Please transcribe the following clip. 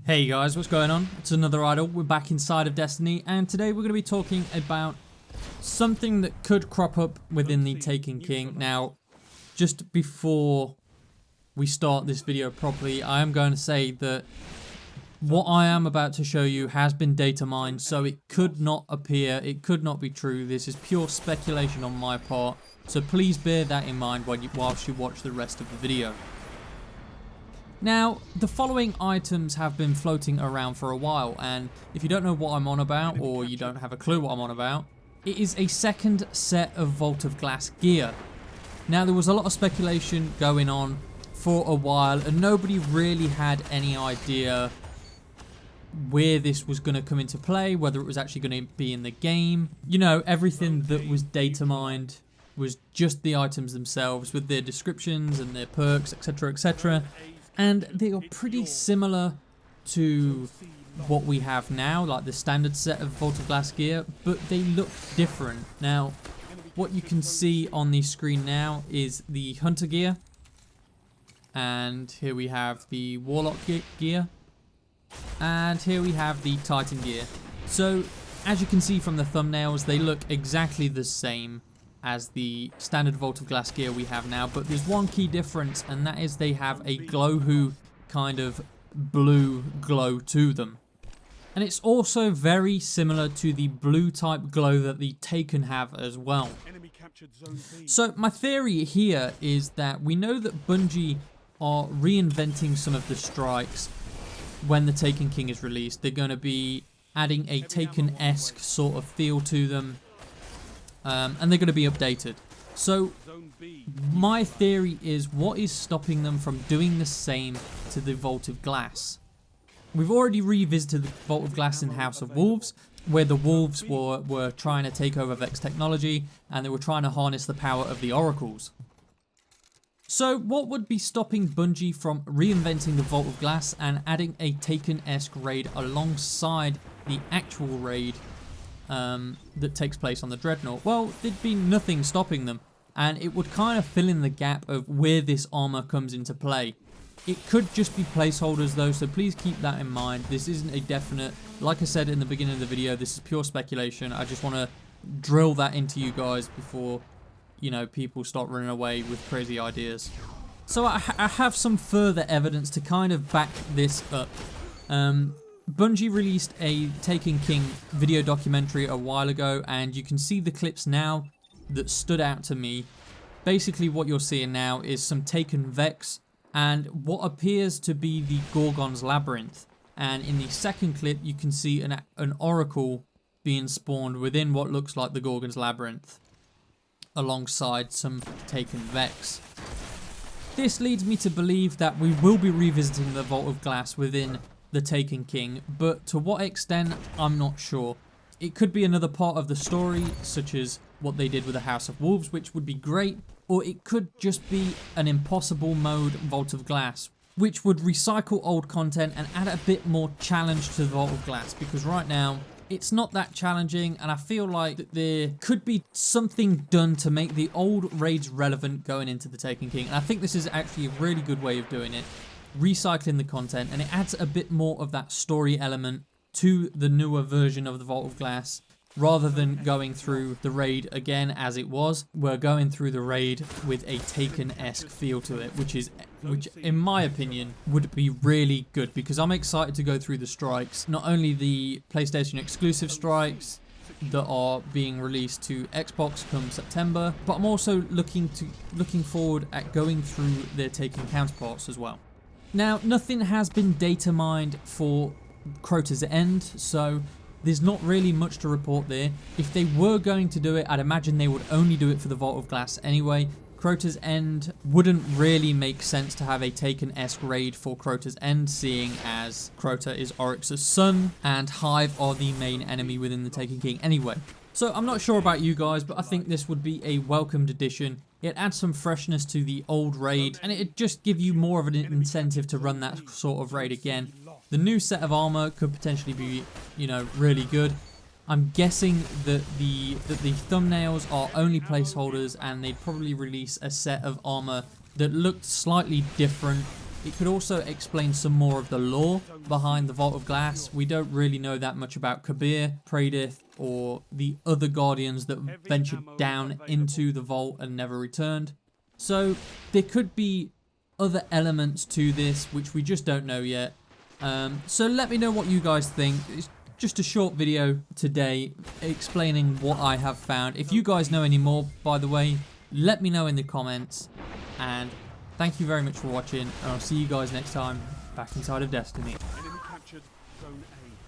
Hey guys, what's going on? It's another idol. We're back inside of Destiny, and today we're going to be talking about something that could crop up within the Taken King. Now, just before we start this video properly, I am going to say that what I am about to show you has been data mined, so it could not appear, it could not be true. This is pure speculation on my part, so please bear that in mind whilst you watch the rest of the video. Now, the following items have been floating around for a while, and if you don't know what I'm on about, or you don't have a clue what I'm on about, it is a second set of Vault of Glass gear. Now, there was a lot of speculation going on for a while, and nobody really had any idea where this was going to come into play, whether it was actually going to be in the game. You know, everything that was data mined was just the items themselves with their descriptions and their perks, etc, etc. And they are pretty similar to what we have now, like the standard set of Vault of Glass gear, but they look different. Now, what you can see on the screen now is the Hunter gear, and here we have the Warlock gear, and here we have the Titan gear. So, as you can see from the thumbnails, they look exactly the same as the standard Vault of Glass gear we have now, but there's one key difference, and that is they have a glow-hue kind of blue glow to them. And it's also very similar to the blue type glow that the Taken have as well. So my theory here is that we know that Bungie are reinventing some of the strikes when the Taken King is released. They're going to be adding a Taken-esque sort of feel to them. And they're going to be updated. So my theory is, what is stopping them from doing the same to the Vault of Glass? We've already revisited the Vault of Glass in House of Wolves, where the Wolves were trying to take over Vex technology, and they were trying to harness the power of the Oracles. So what would be stopping Bungie from reinventing the Vault of Glass and adding a Taken-esque raid alongside the actual raid that takes place on the Dreadnought? Well, there'd be nothing stopping them, and it would kind of fill in the gap of where this armour comes into play. It could just be placeholders though, so please keep that in mind. This isn't a definite. Like I said in the beginning of the video, this is pure speculation. I just want to drill that into you guys before, you know, people start running away with crazy ideas. So I have some further evidence to kind of back this up. Bungie released a Taken King video documentary a while ago, and you can see the clips now that stood out to me. Basically what you're seeing now is some Taken Vex and what appears to be the Gorgon's Labyrinth. And in the second clip you can see an Oracle being spawned within what looks like the Gorgon's Labyrinth, alongside some Taken Vex. This leads me to believe that we will be revisiting the Vault of Glass within the Taken King, but to what extent, I'm not sure. It could be another part of the story, such as what they did with the House of Wolves, which would be great, or it could just be an impossible mode Vault of Glass, which would recycle old content and add a bit more challenge to the Vault of Glass, because right now it's not that challenging, and I feel like there could be something done to make the old raids relevant going into the Taken King, and I think this is actually a really good way of doing it. Recycling the content, and it adds a bit more of that story element to the newer version of the Vault of Glass, rather than going through the raid again as it was. We're going through the raid with a Taken-esque feel to it, which in my opinion would be really good, because I'm excited to go through the strikes, not only the PlayStation exclusive strikes that are being released to Xbox come September, but I'm also looking forward at going through their Taken counterparts as well. Now, nothing has been data mined for Crota's End, so there's not really much to report there. If they were going to do it, I'd imagine they would only do it for the Vault of Glass anyway. Crota's End wouldn't really make sense to have a Taken-esque raid for Crota's End, seeing as Crota is Oryx's son, and Hive are the main enemy within the Taken King anyway. So I'm not sure about you guys, but I think this would be a welcomed addition. It adds some freshness to the old raid, and it'd just give you more of an incentive to run that sort of raid again. The new set of armor could potentially be, you know, really good. I'm guessing that the thumbnails are only placeholders, and they'd probably release a set of armor that looked slightly different It could also explain some more of the lore behind the Vault of Glass. We don't really know that much about Kabir, Pradith, or the other Guardians that ventured down into the vault and never returned. So there could be other elements to this which we just don't know yet. So let me know what you guys think. It's just a short video today explaining what I have found. If you guys know any more, by the way, let me know in the comments. And thank you very much for watching, and I'll see you guys next time back inside of Destiny. Enemy captured Zone A.